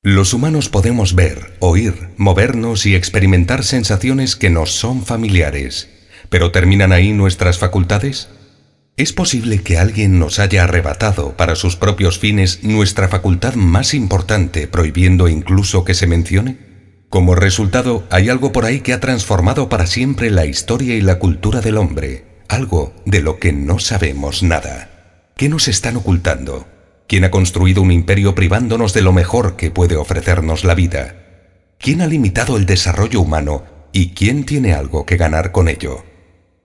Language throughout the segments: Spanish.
Los humanos podemos ver, oír, movernos y experimentar sensaciones que nos son familiares, pero ¿terminan ahí nuestras facultades? ¿Es posible que alguien nos haya arrebatado para sus propios fines nuestra facultad más importante, prohibiendo incluso que se mencione? Como resultado, hay algo por ahí que ha transformado para siempre la historia y la cultura del hombre, algo de lo que no sabemos nada. ¿Qué nos están ocultando? ¿Quién ha construido un imperio privándonos de lo mejor que puede ofrecernos la vida? ¿Quién ha limitado el desarrollo humano y quién tiene algo que ganar con ello?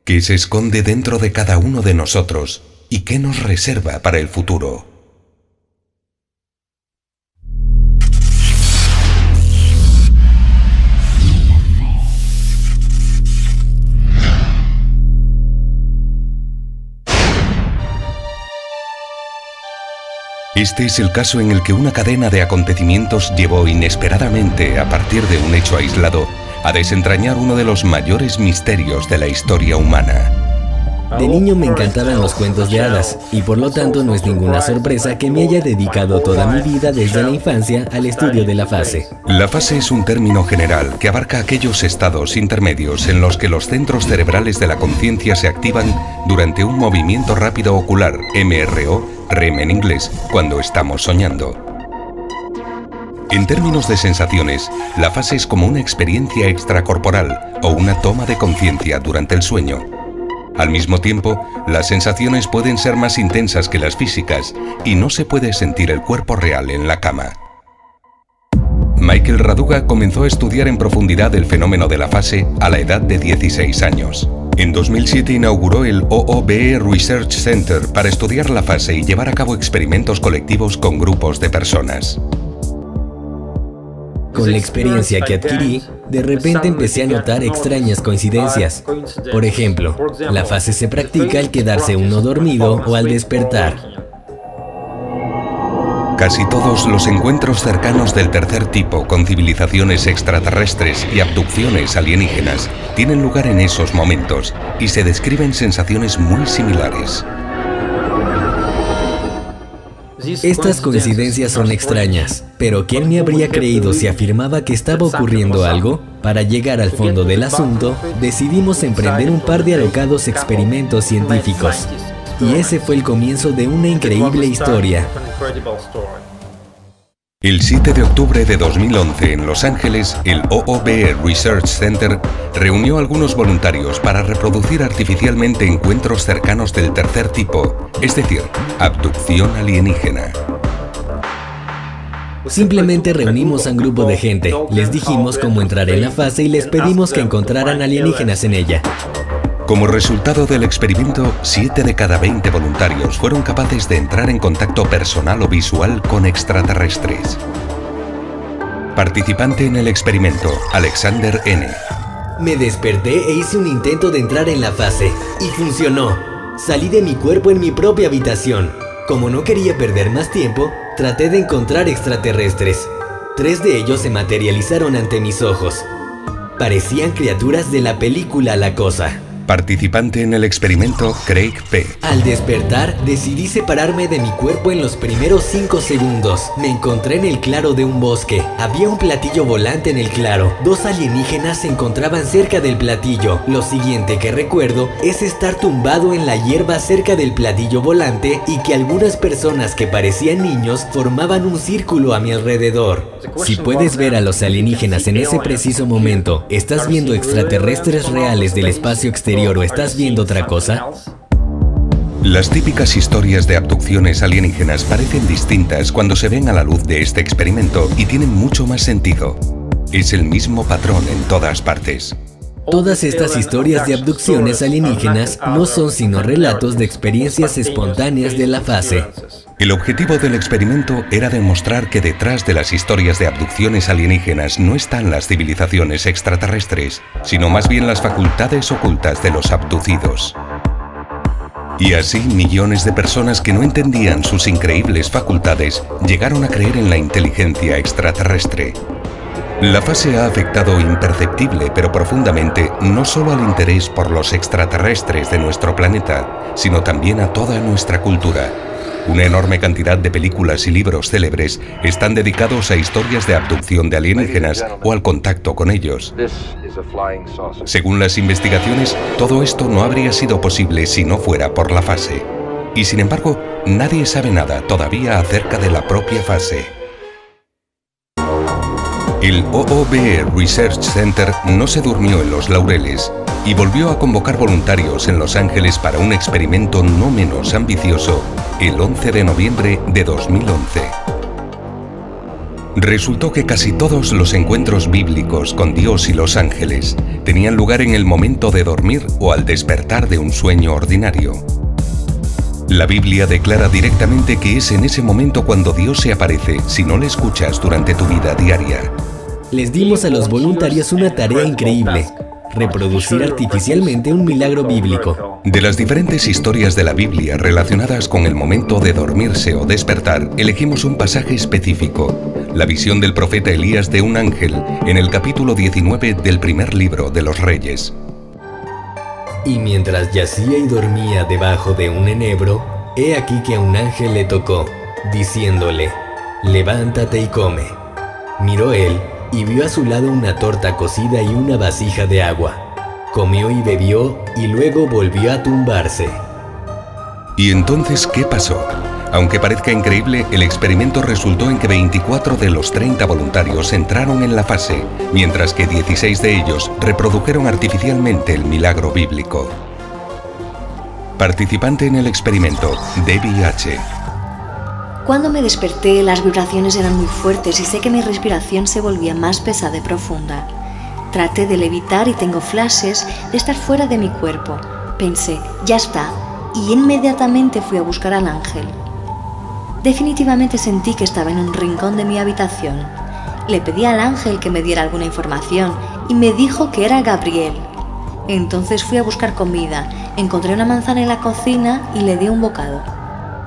¿Qué se esconde dentro de cada uno de nosotros y qué nos reserva para el futuro? Este es el caso en el que una cadena de acontecimientos llevó inesperadamente, a partir de un hecho aislado, a desentrañar uno de los mayores misterios de la historia humana. De niño me encantaban los cuentos de hadas, y por lo tanto no es ninguna sorpresa que me haya dedicado toda mi vida desde la infancia al estudio de la fase. La fase es un término general que abarca aquellos estados intermedios en los que los centros cerebrales de la conciencia se activan durante un movimiento rápido ocular, MRO, REM en inglés, cuando estamos soñando. En términos de sensaciones, la fase es como una experiencia extracorporal o una toma de conciencia durante el sueño. Al mismo tiempo, las sensaciones pueden ser más intensas que las físicas y no se puede sentir el cuerpo real en la cama. Michael Raduga comenzó a estudiar en profundidad el fenómeno de la fase a la edad de 16 años. En 2007 inauguró el OOBE Research Center para estudiar la fase y llevar a cabo experimentos colectivos con grupos de personas. Con la experiencia que adquirí, de repente empecé a notar extrañas coincidencias. Por ejemplo, la fase se practica al quedarse uno dormido o al despertar. Casi todos los encuentros cercanos del tercer tipo con civilizaciones extraterrestres y abducciones alienígenas tienen lugar en esos momentos y se describen sensaciones muy similares. Estas coincidencias son extrañas, pero ¿quién me habría creído si afirmaba que estaba ocurriendo algo? Para llegar al fondo del asunto, decidimos emprender un par de alocados experimentos científicos. Y ese fue el comienzo de una increíble historia. El 7 de octubre de 2011 en Los Ángeles, el OOBE Research Center reunió a algunos voluntarios para reproducir artificialmente encuentros cercanos del tercer tipo, es decir, abducción alienígena. Simplemente reunimos a un grupo de gente, les dijimos cómo entrar en la fase y les pedimos que encontraran alienígenas en ella. Como resultado del experimento, 7 de cada 20 voluntarios fueron capaces de entrar en contacto personal o visual con extraterrestres. Participante en el experimento, Alexander N. Me desperté e hice un intento de entrar en la fase, y funcionó. Salí de mi cuerpo en mi propia habitación. Como no quería perder más tiempo, traté de encontrar extraterrestres. 3 de ellos se materializaron ante mis ojos. Parecían criaturas de la película La Cosa. Participante en el experimento, Craig P. Al despertar, decidí separarme de mi cuerpo en los primeros 5 segundos. Me encontré en el claro de un bosque. Había un platillo volante en el claro. 2 alienígenas se encontraban cerca del platillo. Lo siguiente que recuerdo es estar tumbado en la hierba cerca del platillo volante y que algunas personas que parecían niños formaban un círculo a mi alrededor. Si puedes ver a los alienígenas en ese preciso momento, ¿estás viendo extraterrestres reales del espacio exterior o estás viendo otra cosa? Las típicas historias de abducciones alienígenas parecen distintas cuando se ven a la luz de este experimento y tienen mucho más sentido. Es el mismo patrón en todas partes. Todas estas historias de abducciones alienígenas no son sino relatos de experiencias espontáneas de la fase. El objetivo del experimento era demostrar que detrás de las historias de abducciones alienígenas no están las civilizaciones extraterrestres, sino más bien las facultades ocultas de los abducidos. Y así millones de personas que no entendían sus increíbles facultades llegaron a creer en la inteligencia extraterrestre. La fase ha afectado imperceptible pero profundamente no solo al interés por los extraterrestres de nuestro planeta, sino también a toda nuestra cultura. Una enorme cantidad de películas y libros célebres están dedicados a historias de abducción de alienígenas o al contacto con ellos. Según las investigaciones, todo esto no habría sido posible si no fuera por la fase. Y sin embargo, nadie sabe nada todavía acerca de la propia fase. El OOBE Research Center no se durmió en los laureles y volvió a convocar voluntarios en Los Ángeles para un experimento no menos ambicioso el 11 de noviembre de 2011. Resultó que casi todos los encuentros bíblicos con Dios y los ángeles tenían lugar en el momento de dormir o al despertar de un sueño ordinario. La Biblia declara directamente que es en ese momento cuando Dios se aparece si no le escuchas durante tu vida diaria. Les dimos a los voluntarios una tarea increíble: reproducir artificialmente un milagro bíblico. De las diferentes historias de la Biblia relacionadas con el momento de dormirse o despertar, elegimos un pasaje específico, la visión del profeta Elías de un ángel en el capítulo 19 del primer libro de los Reyes. Y mientras yacía y dormía debajo de un enebro, he aquí que un ángel le tocó, diciéndole: levántate y come. Miró él y vio a su lado una torta cocida y una vasija de agua. Comió y bebió y luego volvió a tumbarse. ¿Y entonces qué pasó? Aunque parezca increíble, el experimento resultó en que 24 de los 30 voluntarios entraron en la fase, mientras que 16 de ellos reprodujeron artificialmente el milagro bíblico. Participante en el experimento, Debbie H. Cuando me desperté, las vibraciones eran muy fuertes y sé que mi respiración se volvía más pesada y profunda. Traté de levitar y tengo flashes de estar fuera de mi cuerpo. Pensé, ya está, y inmediatamente fui a buscar al ángel. Definitivamente sentí que estaba en un rincón de mi habitación. Le pedí al ángel que me diera alguna información y me dijo que era Gabriel. Entonces fui a buscar comida, encontré una manzana en la cocina y le di un bocado.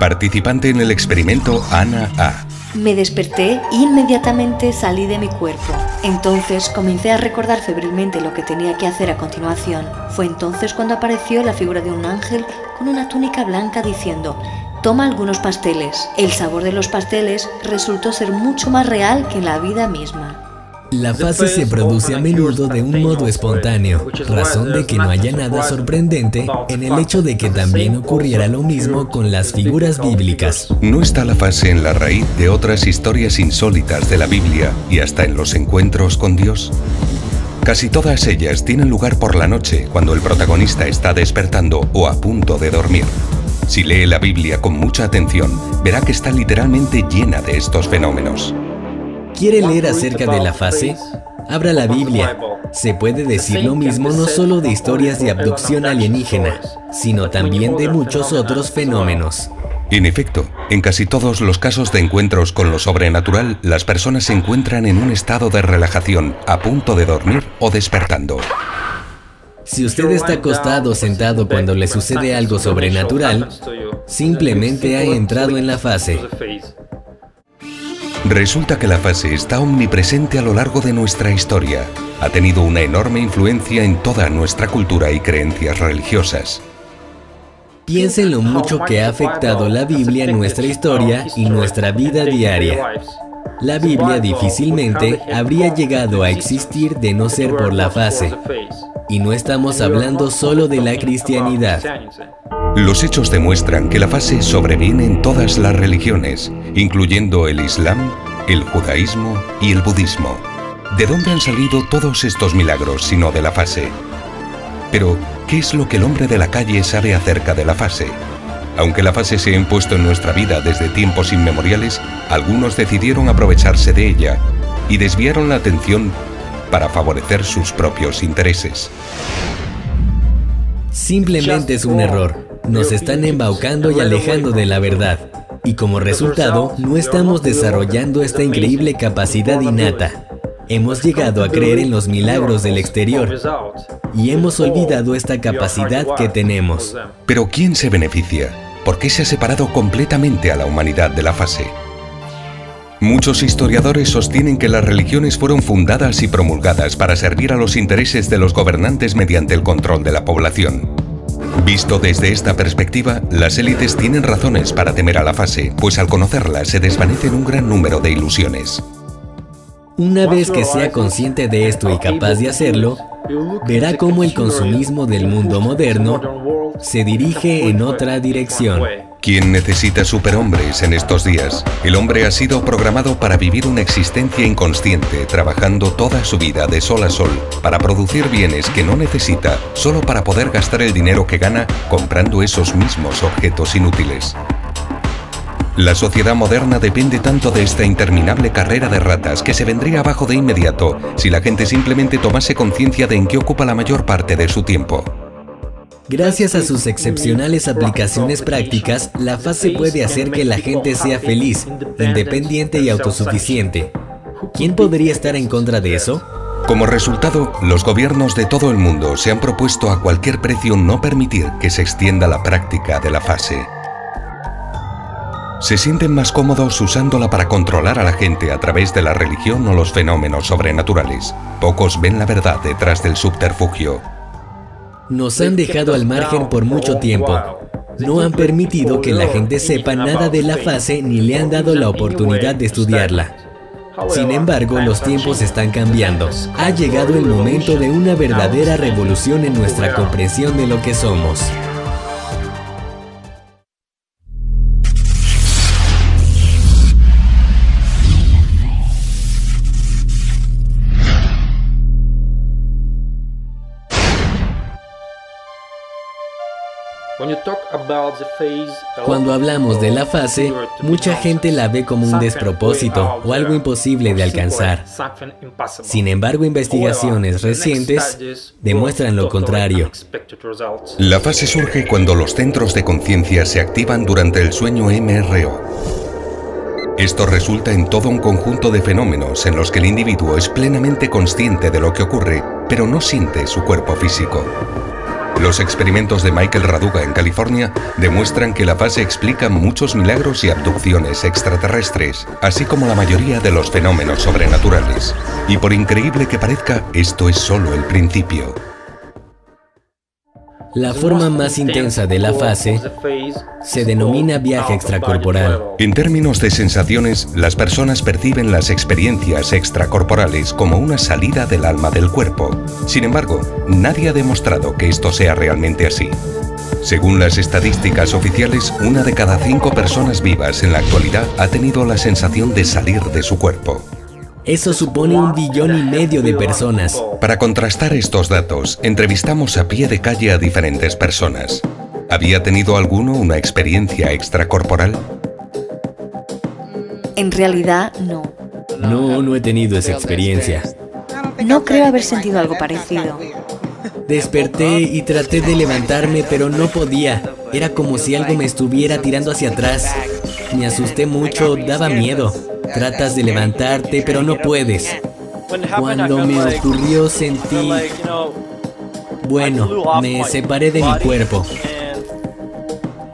Participante en el experimento, Ana A. Me desperté e inmediatamente salí de mi cuerpo. Entonces comencé a recordar febrilmente lo que tenía que hacer a continuación. Fue entonces cuando apareció la figura de un ángel con una túnica blanca diciendo: toma algunos pasteles. El sabor de los pasteles resultó ser mucho más real que la vida misma. La fase se produce a menudo de un modo espontáneo, razón de que no haya nada sorprendente en el hecho de que también ocurriera lo mismo con las figuras bíblicas. ¿No está la fase en la raíz de otras historias insólitas de la Biblia y hasta en los encuentros con Dios? Casi todas ellas tienen lugar por la noche, cuando el protagonista está despertando o a punto de dormir. Si lee la Biblia con mucha atención, verá que está literalmente llena de estos fenómenos. ¿Quiere leer acerca de la fase? Abra la Biblia. Se puede decir lo mismo no solo de historias de abducción alienígena, sino también de muchos otros fenómenos. En efecto, en casi todos los casos de encuentros con lo sobrenatural, las personas se encuentran en un estado de relajación, a punto de dormir o despertando. Si usted está acostado o sentado cuando le sucede algo sobrenatural, simplemente ha entrado en la fase. Resulta que la fase está omnipresente a lo largo de nuestra historia. Ha tenido una enorme influencia en toda nuestra cultura y creencias religiosas. Piensen lo mucho que ha afectado la Biblia en nuestra historia y nuestra vida diaria. La Biblia difícilmente habría llegado a existir de no ser por la fase. Y no estamos hablando solo de la cristianidad. Los hechos demuestran que la fase sobreviene en todas las religiones, incluyendo el Islam, el judaísmo y el budismo. ¿De dónde han salido todos estos milagros sino de la fase? Pero, ¿qué es lo que el hombre de la calle sabe acerca de la fase? Aunque la fase se ha impuesto en nuestra vida desde tiempos inmemoriales, algunos decidieron aprovecharse de ella y desviaron la atención para favorecer sus propios intereses. Simplemente es un error. Nos están embaucando y alejando de la verdad. Y como resultado, no estamos desarrollando esta increíble capacidad innata. Hemos llegado a creer en los milagros del exterior y hemos olvidado esta capacidad que tenemos. Pero ¿quién se beneficia? ¿Por qué se ha separado completamente a la humanidad de la fase? Muchos historiadores sostienen que las religiones fueron fundadas y promulgadas para servir a los intereses de los gobernantes mediante el control de la población. Visto desde esta perspectiva, las élites tienen razones para temer a la fase, pues al conocerla se desvanecen un gran número de ilusiones. Una vez que sea consciente de esto y capaz de hacerlo, verá cómo el consumismo del mundo moderno se dirige en otra dirección. ¿Quién necesita superhombres en estos días? El hombre ha sido programado para vivir una existencia inconsciente, trabajando toda su vida de sol a sol, para producir bienes que no necesita, solo para poder gastar el dinero que gana comprando esos mismos objetos inútiles. La sociedad moderna depende tanto de esta interminable carrera de ratas que se vendría abajo de inmediato si la gente simplemente tomase conciencia de en qué ocupa la mayor parte de su tiempo. Gracias a sus excepcionales aplicaciones prácticas, la fase puede hacer que la gente sea feliz, independiente y autosuficiente. ¿Quién podría estar en contra de eso? Como resultado, los gobiernos de todo el mundo se han propuesto a cualquier precio no permitir que se extienda la práctica de la fase. Se sienten más cómodos usándola para controlar a la gente a través de la religión o los fenómenos sobrenaturales. Pocos ven la verdad detrás del subterfugio. Nos han dejado al margen por mucho tiempo. No han permitido que la gente sepa nada de la fase ni le han dado la oportunidad de estudiarla. Sin embargo, los tiempos están cambiando. Ha llegado el momento de una verdadera revolución en nuestra comprensión de lo que somos. Cuando hablamos de la fase, mucha gente la ve como un despropósito o algo imposible de alcanzar. Sin embargo, investigaciones recientes demuestran lo contrario. La fase surge cuando los centros de conciencia se activan durante el sueño MRO. Esto resulta en todo un conjunto de fenómenos en los que el individuo es plenamente consciente de lo que ocurre, pero no siente su cuerpo físico. Los experimentos de Michael Raduga en California demuestran que la fase explica muchos milagros y abducciones extraterrestres, así como la mayoría de los fenómenos sobrenaturales. Y por increíble que parezca, esto es solo el principio. La forma más intensa de la fase se denomina viaje extracorporal. En términos de sensaciones, las personas perciben las experiencias extracorporales como una salida del alma del cuerpo. Sin embargo, nadie ha demostrado que esto sea realmente así. Según las estadísticas oficiales, 1 de cada 5 personas vivas en la actualidad ha tenido la sensación de salir de su cuerpo. Eso supone 1,5 billones de personas. Para contrastar estos datos, entrevistamos a pie de calle a diferentes personas. ¿Había tenido alguno una experiencia extracorporal? En realidad, no. No he tenido esa experiencia. No creo haber sentido algo parecido. Desperté y traté de levantarme, pero no podía. Era como si algo me estuviera tirando hacia atrás. Me asusté mucho, daba miedo. Tratas de levantarte, pero no puedes. Cuando me ocurrió sentí... Bueno, me separé de mi cuerpo.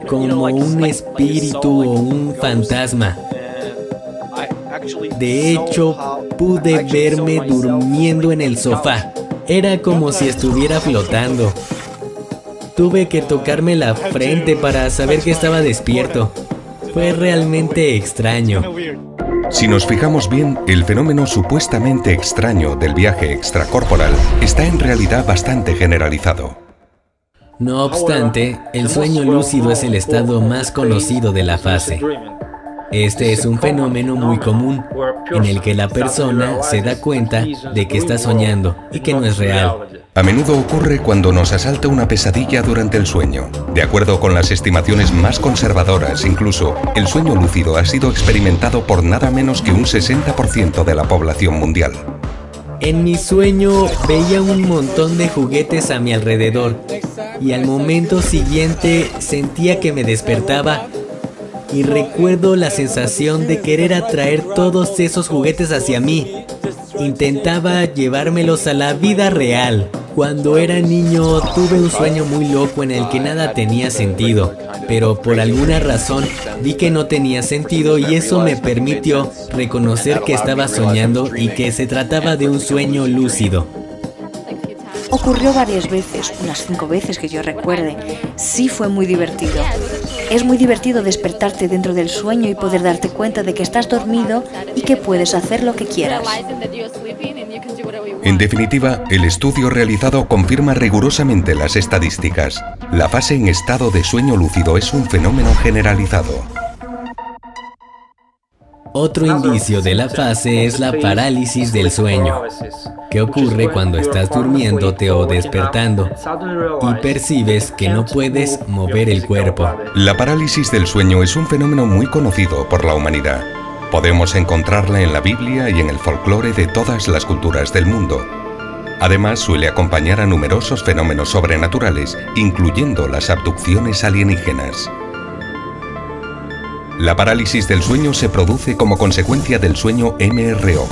Como un espíritu o un fantasma. De hecho, pude verme durmiendo en el sofá. Era como si estuviera flotando. Tuve que tocarme la frente para saber que estaba despierto. Fue realmente extraño. Si nos fijamos bien, el fenómeno supuestamente extraño del viaje extracorporal está en realidad bastante generalizado. No obstante, el sueño lúcido es el estado más conocido de la fase. Este es un fenómeno muy común, en el que la persona se da cuenta de que está soñando y que no es real. A menudo ocurre cuando nos asalta una pesadilla durante el sueño. De acuerdo con las estimaciones más conservadoras, incluso, el sueño lúcido ha sido experimentado por nada menos que un 60% de la población mundial. En mi sueño veía un montón de juguetes a mi alrededor y al momento siguiente sentía que me despertaba y recuerdo la sensación de querer atraer todos esos juguetes hacia mí. Intentaba llevármelos a la vida real. Cuando era niño tuve un sueño muy loco en el que nada tenía sentido, pero por alguna razón vi que no tenía sentido y eso me permitió reconocer que estaba soñando y que se trataba de un sueño lúcido. Ocurrió varias veces, unas 5 veces que yo recuerde. Sí fue muy divertido. Es muy divertido despertarte dentro del sueño y poder darte cuenta de que estás dormido y que puedes hacer lo que quieras. En definitiva, el estudio realizado confirma rigurosamente las estadísticas. La fase en estado de sueño lúcido es un fenómeno generalizado. Otro indicio de la fase es la parálisis del sueño, que ocurre cuando estás durmiéndote o despertando y percibes que no puedes mover el cuerpo. La parálisis del sueño es un fenómeno muy conocido por la humanidad. Podemos encontrarla en la Biblia y en el folclore de todas las culturas del mundo. Además, suele acompañar a numerosos fenómenos sobrenaturales, incluyendo las abducciones alienígenas. La parálisis del sueño se produce como consecuencia del sueño MRO.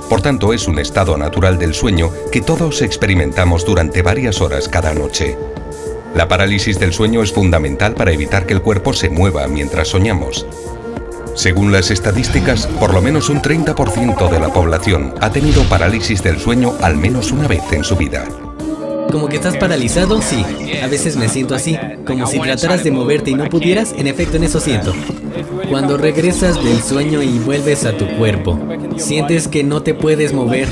Por tanto, es un estado natural del sueño que todos experimentamos durante varias horas cada noche. La parálisis del sueño es fundamental para evitar que el cuerpo se mueva mientras soñamos. Según las estadísticas, por lo menos un 30% de la población ha tenido parálisis del sueño al menos una vez en su vida. ¿Como que estás paralizado? Sí. A veces me siento así, como si trataras de moverte y no pudieras. En efecto, en eso siento. Cuando regresas del sueño y vuelves a tu cuerpo, sientes que no te puedes mover.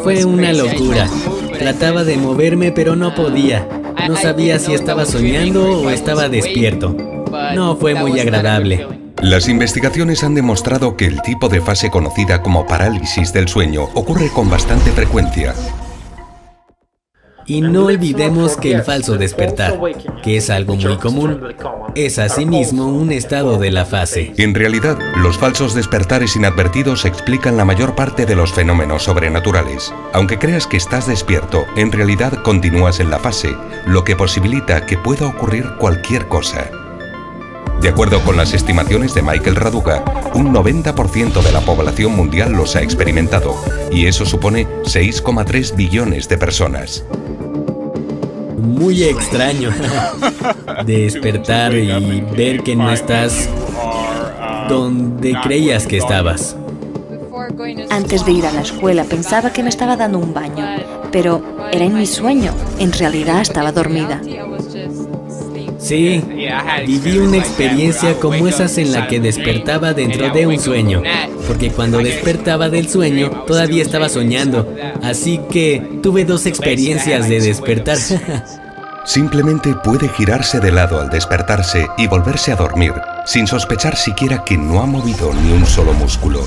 Fue una locura. Trataba de moverme, pero no podía. No sabía si estaba soñando o estaba despierto. No fue muy agradable. Las investigaciones han demostrado que el tipo de fase conocida como parálisis del sueño ocurre con bastante frecuencia. Y no olvidemos que el falso despertar, que es algo muy común, es asimismo un estado de la fase. En realidad, los falsos despertares inadvertidos explican la mayor parte de los fenómenos sobrenaturales. Aunque creas que estás despierto, en realidad continúas en la fase, lo que posibilita que pueda ocurrir cualquier cosa. De acuerdo con las estimaciones de Michael Raduga, un 90% de la población mundial los ha experimentado, y eso supone 6,3 billones de personas. Muy extraño despertar y ver que no estás donde creías que estabas. Antes de ir a la escuela pensaba que me estaba dando un baño, pero era en mi sueño. En realidad estaba dormida. Sí, viví una experiencia como esas en la que despertaba dentro de un sueño, porque cuando despertaba del sueño todavía estaba soñando, así que tuve 2 experiencias de despertar. Simplemente puede girarse de lado al despertarse y volverse a dormir, sin sospechar siquiera que no ha movido ni un solo músculo.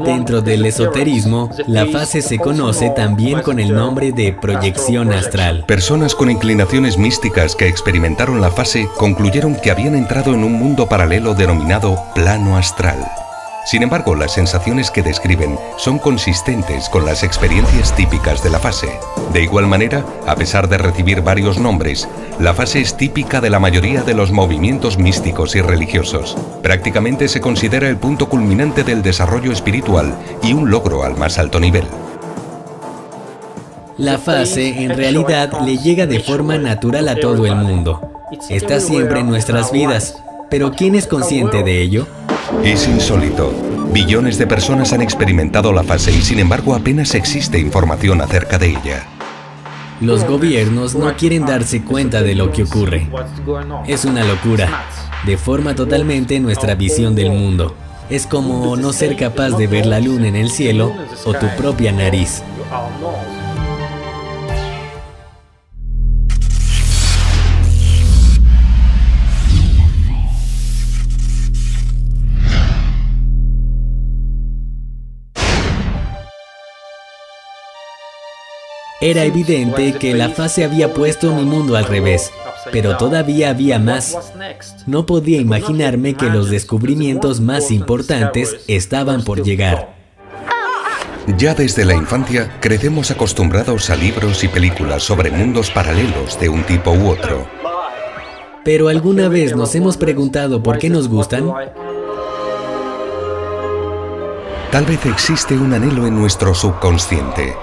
Dentro del esoterismo, la fase se conoce también con el nombre de proyección astral. Personas con inclinaciones místicas que experimentaron la fase concluyeron que habían entrado en un mundo paralelo denominado plano astral. Sin embargo, las sensaciones que describen son consistentes con las experiencias típicas de la fase. De igual manera, a pesar de recibir varios nombres, la fase es típica de la mayoría de los movimientos místicos y religiosos. Prácticamente se considera el punto culminante del desarrollo espiritual y un logro al más alto nivel. La fase, en realidad, le llega de forma natural a todo el mundo. Está siempre en nuestras vidas, pero ¿quién es consciente de ello? Es insólito. Billones de personas han experimentado la fase y sin embargo apenas existe información acerca de ella. Los gobiernos no quieren darse cuenta de lo que ocurre. Es una locura. Deforma totalmente nuestra visión del mundo. Es como no ser capaz de ver la luna en el cielo o tu propia nariz. Era evidente que la fase había puesto mi mundo al revés, pero todavía había más. No podía imaginarme que los descubrimientos más importantes estaban por llegar. Ya desde la infancia crecemos acostumbrados a libros y películas sobre mundos paralelos de un tipo u otro. Pero ¿alguna vez nos hemos preguntado por qué nos gustan? Tal vez existe un anhelo en nuestro subconsciente.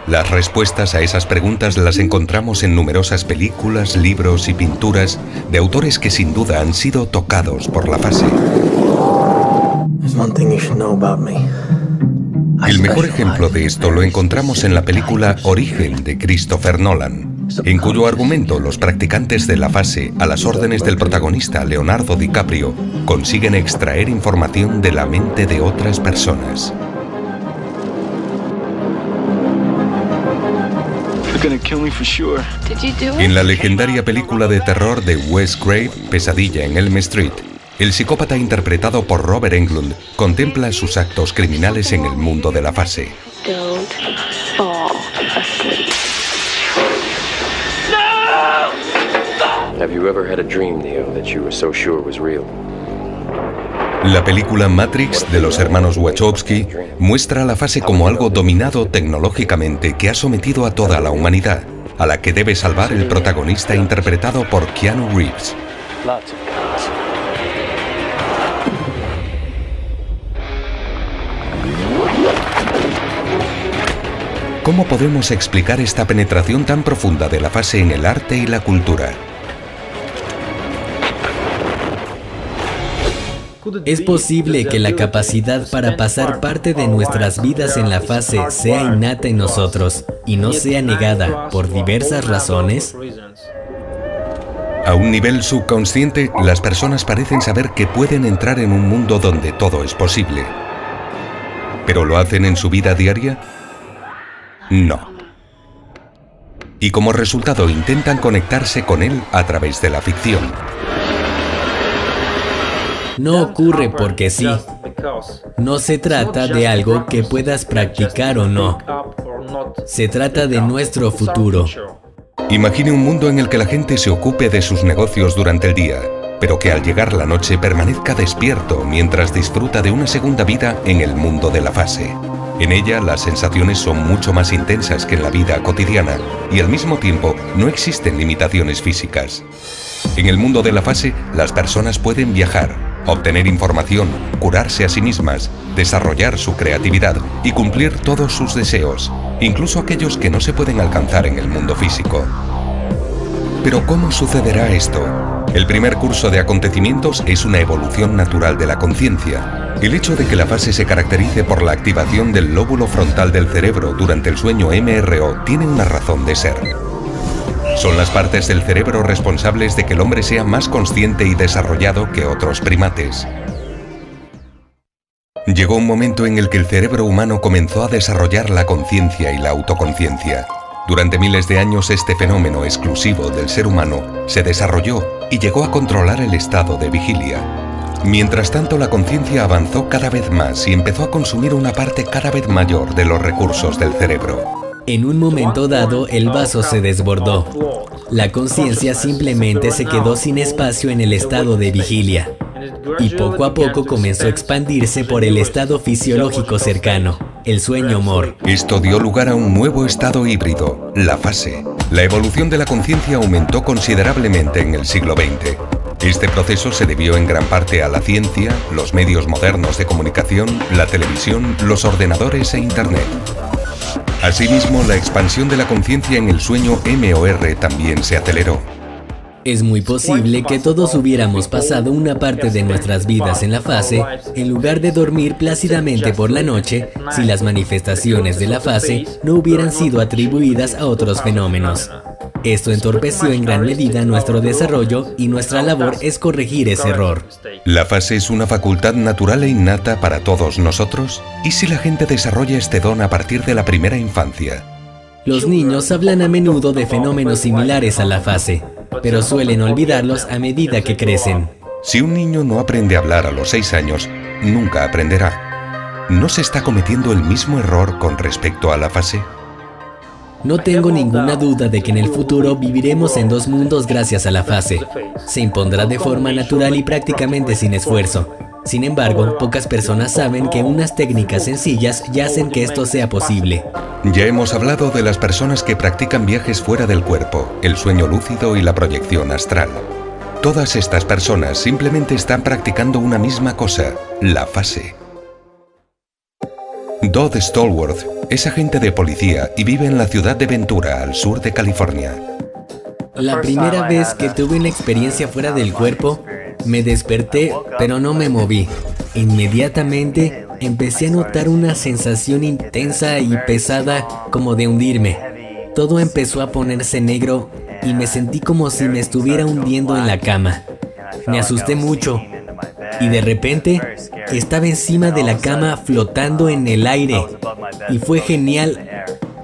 Las respuestas a esas preguntas las encontramos en numerosas películas, libros y pinturas de autores que sin duda han sido tocados por la fase. There's one thing you should know about me. El mejor ejemplo de esto lo encontramos en la película Origen de Christopher Nolan, en cuyo argumento los practicantes de la fase, a las órdenes del protagonista Leonardo DiCaprio, consiguen extraer información de la mente de otras personas. En la legendaria película de terror de Wes Craven, Pesadilla en Elm Street, el psicópata interpretado por Robert Englund contempla sus actos criminales en el mundo de la fase. La película Matrix de los hermanos Wachowski muestra la fase como algo dominado tecnológicamente que ha sometido a toda la humanidad, a la que debe salvar el protagonista interpretado por Keanu Reeves. ¿Cómo podemos explicar esta penetración tan profunda de la fase en el arte y la cultura? ¿Es posible que la capacidad para pasar parte de nuestras vidas en la fase sea innata en nosotros y no sea negada por diversas razones? A un nivel subconsciente, las personas parecen saber que pueden entrar en un mundo donde todo es posible. ¿Pero lo hacen en su vida diaria? No. Y como resultado intentan conectarse con él a través de la ficción. No ocurre porque sí. No se trata de algo que puedas practicar o no. Se trata de nuestro futuro. Imagine un mundo en el que la gente se ocupe de sus negocios durante el día, pero que al llegar la noche permanezca despierto mientras disfruta de una segunda vida en el mundo de la fase. En ella las sensaciones son mucho más intensas que en la vida cotidiana y al mismo tiempo no existen limitaciones físicas. En el mundo de la fase, las personas pueden viajar, obtener información, curarse a sí mismas, desarrollar su creatividad y cumplir todos sus deseos, incluso aquellos que no se pueden alcanzar en el mundo físico. Pero ¿cómo sucederá esto? El primer curso de acontecimientos es una evolución natural de la conciencia. El hecho de que la fase se caracterice por la activación del lóbulo frontal del cerebro durante el sueño MRO tiene una razón de ser. Son las partes del cerebro responsables de que el hombre sea más consciente y desarrollado que otros primates. Llegó un momento en el que el cerebro humano comenzó a desarrollar la conciencia y la autoconciencia. Durante miles de años este fenómeno exclusivo del ser humano se desarrolló y llegó a controlar el estado de vigilia. Mientras tanto, la conciencia avanzó cada vez más y empezó a consumir una parte cada vez mayor de los recursos del cerebro. En un momento dado, el vaso se desbordó. La conciencia simplemente se quedó sin espacio en el estado de vigilia. Y poco a poco comenzó a expandirse por el estado fisiológico cercano, el sueño MOR. Esto dio lugar a un nuevo estado híbrido, la fase. La evolución de la conciencia aumentó considerablemente en el siglo XX. Este proceso se debió en gran parte a la ciencia, los medios modernos de comunicación, la televisión, los ordenadores e Internet. Asimismo, la expansión de la conciencia en el sueño MOR también se aceleró. Es muy posible que todos hubiéramos pasado una parte de nuestras vidas en la fase, en lugar de dormir plácidamente por la noche, si las manifestaciones de la fase no hubieran sido atribuidas a otros fenómenos. Esto entorpeció en gran medida nuestro desarrollo y nuestra labor es corregir ese error. ¿La fase es una facultad natural e innata para todos nosotros? ¿Y si la gente desarrolla este don a partir de la primera infancia? Los niños hablan a menudo de fenómenos similares a la fase, pero suelen olvidarlos a medida que crecen. Si un niño no aprende a hablar a los 6 años, nunca aprenderá. ¿No se está cometiendo el mismo error con respecto a la fase? No tengo ninguna duda de que en el futuro viviremos en dos mundos gracias a la fase. Se impondrá de forma natural y prácticamente sin esfuerzo. Sin embargo, pocas personas saben que unas técnicas sencillas ya hacen que esto sea posible. Ya hemos hablado de las personas que practican viajes fuera del cuerpo, el sueño lúcido y la proyección astral. Todas estas personas simplemente están practicando una misma cosa, la fase. Dodd Stallworth es agente de policía y vive en la ciudad de Ventura, al sur de California. La primera vez que tuve una experiencia fuera del cuerpo, me desperté, pero no me moví. Inmediatamente empecé a notar una sensación intensa y pesada como de hundirme. Todo empezó a ponerse negro y me sentí como si me estuviera hundiendo en la cama. Me asusté mucho y de repente estaba encima de la cama flotando en el aire. Y fue genial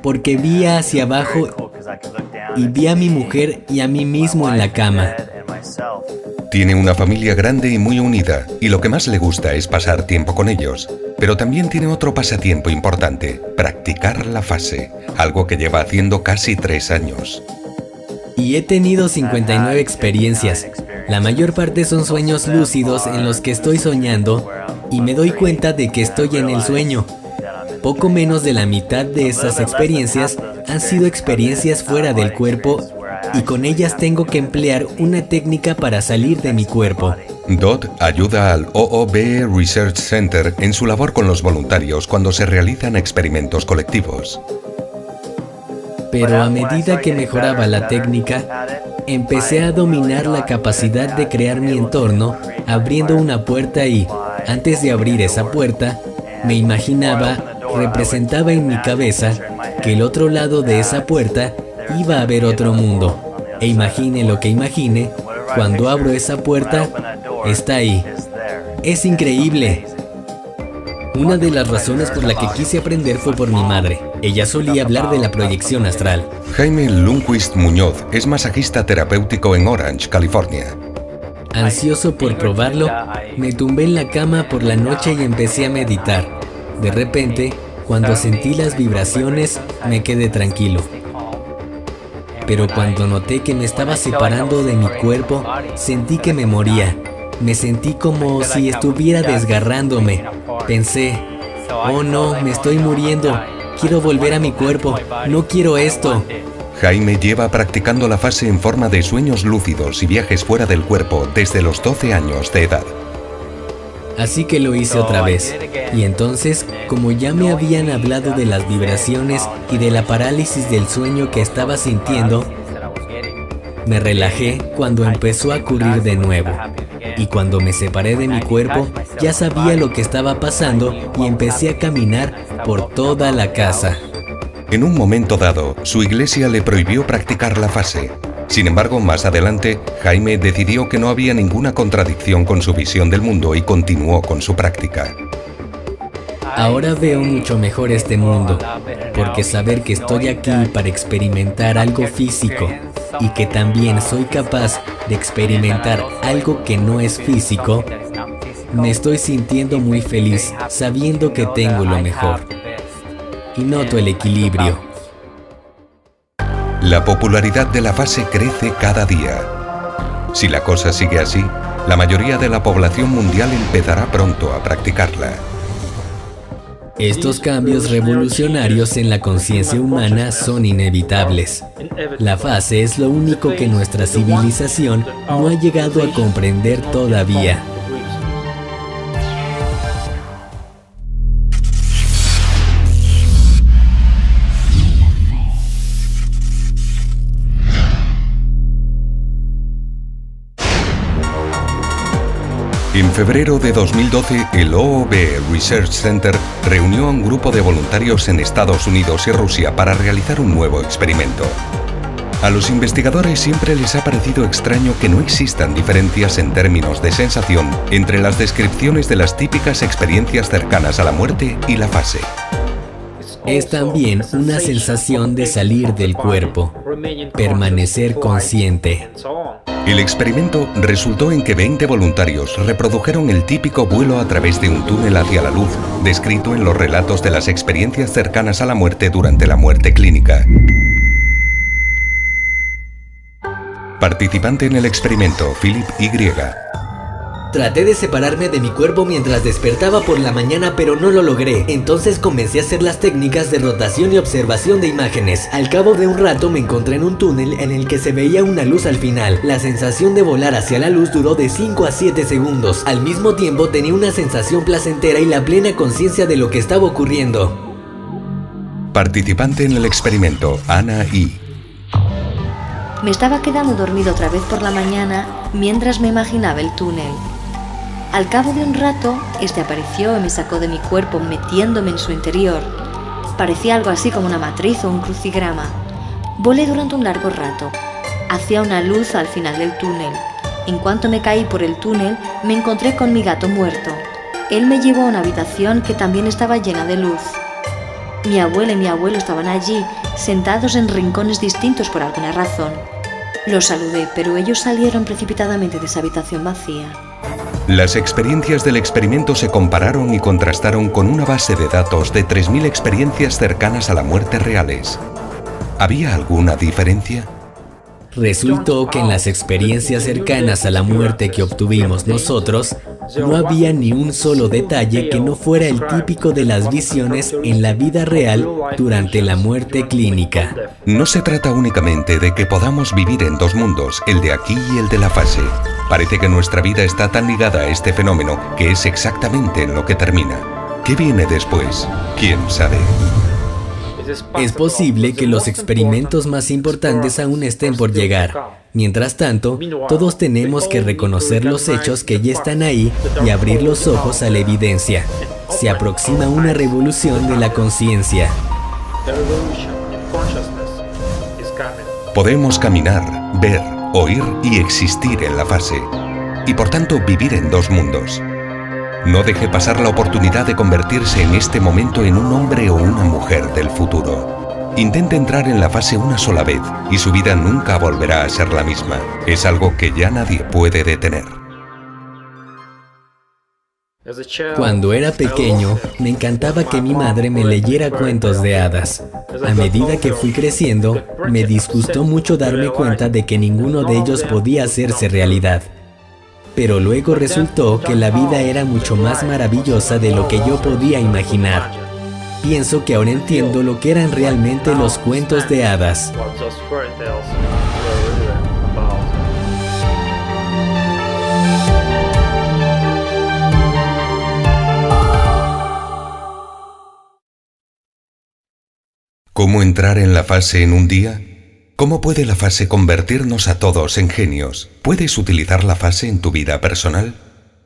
porque vi hacia abajo y vi a mi mujer y a mí mismo en la cama. Tiene una familia grande y muy unida, y lo que más le gusta es pasar tiempo con ellos. Pero también tiene otro pasatiempo importante: practicar la fase, algo que lleva haciendo casi 3 años. Y he tenido 59 experiencias. La mayor parte son sueños lúcidos en los que estoy soñando y me doy cuenta de que estoy en el sueño. Poco menos de la mitad de esas experiencias han sido experiencias fuera del cuerpo, y con ellas tengo que emplear una técnica para salir de mi cuerpo. Dot ayuda al OOB Research Center en su labor con los voluntarios cuando se realizan experimentos colectivos. Pero a medida que mejoraba la técnica, empecé a dominar la capacidad de crear mi entorno abriendo una puerta y, antes de abrir esa puerta, me imaginaba, representaba en mi cabeza que el otro lado de esa puerta iba a haber otro mundo. E imagine lo que imagine, cuando abro esa puerta, está ahí. Es increíble. Una de las razones por la que quise aprender fue por mi madre. Ella solía hablar de la proyección astral. Jaime Lundquist Muñoz es masajista terapéutico en Orange, California. Ansioso por probarlo, me tumbé en la cama por la noche y empecé a meditar. De repente, cuando sentí las vibraciones, me quedé tranquilo. Pero cuando noté que me estaba separando de mi cuerpo, sentí que me moría. Me sentí como si estuviera desgarrándome. Pensé, oh no, me estoy muriendo. Quiero volver a mi cuerpo. No quiero esto. Jaime lleva practicando la fase en forma de sueños lúcidos y viajes fuera del cuerpo desde los 12 años de edad. Así que lo hice otra vez. Y entonces, como ya me habían hablado de las vibraciones y de la parálisis del sueño que estaba sintiendo, me relajé cuando empezó a ocurrir de nuevo. Y cuando me separé de mi cuerpo, ya sabía lo que estaba pasando y empecé a caminar por toda la casa. En un momento dado, su iglesia le prohibió practicar la fase. Sin embargo, más adelante, Jaime decidió que no había ninguna contradicción con su visión del mundo y continuó con su práctica. Ahora veo mucho mejor este mundo, porque saber que estoy aquí para experimentar algo físico y que también soy capaz de experimentar algo que no es físico, me estoy sintiendo muy feliz sabiendo que tengo lo mejor. Y noto el equilibrio. La popularidad de la fase crece cada día. Si la cosa sigue así, la mayoría de la población mundial empezará pronto a practicarla. Estos cambios revolucionarios en la conciencia humana son inevitables. La fase es lo único que nuestra civilización no ha llegado a comprender todavía. En febrero de 2012, el OOB Research Center reunió a un grupo de voluntarios en Estados Unidos y Rusia para realizar un nuevo experimento. A los investigadores siempre les ha parecido extraño que no existan diferencias en términos de sensación entre las descripciones de las típicas experiencias cercanas a la muerte y la fase. Es también una sensación de salir del cuerpo, permanecer consciente. El experimento resultó en que 20 voluntarios reprodujeron el típico vuelo a través de un túnel hacia la luz, descrito en los relatos de las experiencias cercanas a la muerte durante la muerte clínica. Participante en el experimento, Philip Y. Traté de separarme de mi cuerpo mientras despertaba por la mañana, pero no lo logré. Entonces comencé a hacer las técnicas de rotación y observación de imágenes. Al cabo de un rato me encontré en un túnel en el que se veía una luz al final. La sensación de volar hacia la luz duró de 5 a 7 segundos. Al mismo tiempo tenía una sensación placentera y la plena conciencia de lo que estaba ocurriendo. Participante en el experimento, Ana I. Me estaba quedando dormido otra vez por la mañana mientras me imaginaba el túnel. Al cabo de un rato, este apareció y me sacó de mi cuerpo metiéndome en su interior. Parecía algo así como una matriz o un crucigrama. Volé durante un largo rato. Hacía una luz al final del túnel. En cuanto me caí por el túnel, me encontré con mi gato muerto. Él me llevó a una habitación que también estaba llena de luz. Mi abuela y mi abuelo estaban allí, sentados en rincones distintos por alguna razón. Los saludé, pero ellos salieron precipitadamente de esa habitación vacía. Las experiencias del experimento se compararon y contrastaron con una base de datos de 3.000 experiencias cercanas a la muerte reales. ¿Había alguna diferencia? Resultó que en las experiencias cercanas a la muerte que obtuvimos nosotros, no había ni un solo detalle que no fuera el típico de las visiones en la vida real durante la muerte clínica. No se trata únicamente de que podamos vivir en dos mundos, el de aquí y el de la fase. Parece que nuestra vida está tan ligada a este fenómeno que es exactamente en lo que termina. ¿Qué viene después? ¿Quién sabe? Es posible que los experimentos más importantes aún estén por llegar. Mientras tanto, todos tenemos que reconocer los hechos que ya están ahí y abrir los ojos a la evidencia. Se aproxima una revolución de la conciencia. Podemos caminar, ver, oír y existir en la fase, y por tanto vivir en dos mundos. No deje pasar la oportunidad de convertirse en este momento en un hombre o una mujer del futuro. Intente entrar en la fase una sola vez y su vida nunca volverá a ser la misma. Es algo que ya nadie puede detener. Cuando era pequeño, me encantaba que mi madre me leyera cuentos de hadas. A medida que fui creciendo, me disgustó mucho darme cuenta de que ninguno de ellos podía hacerse realidad. Pero luego resultó que la vida era mucho más maravillosa de lo que yo podía imaginar. Pienso que ahora entiendo lo que eran realmente los cuentos de hadas. ¿Cómo entrar en la fase en un día? ¿Cómo puede la fase convertirnos a todos en genios? ¿Puedes utilizar la fase en tu vida personal?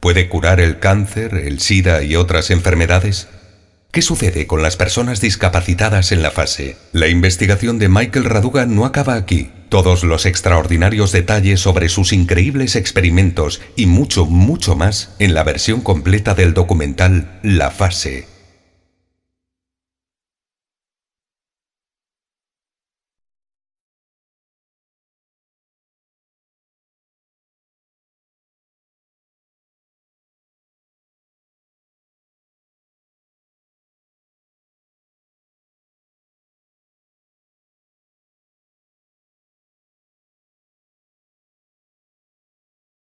¿Puede curar el cáncer, el SIDA y otras enfermedades? ¿Qué sucede con las personas discapacitadas en la fase? La investigación de Michael Raduga no acaba aquí. Todos los extraordinarios detalles sobre sus increíbles experimentos y mucho, mucho más en la versión completa del documental La Fase.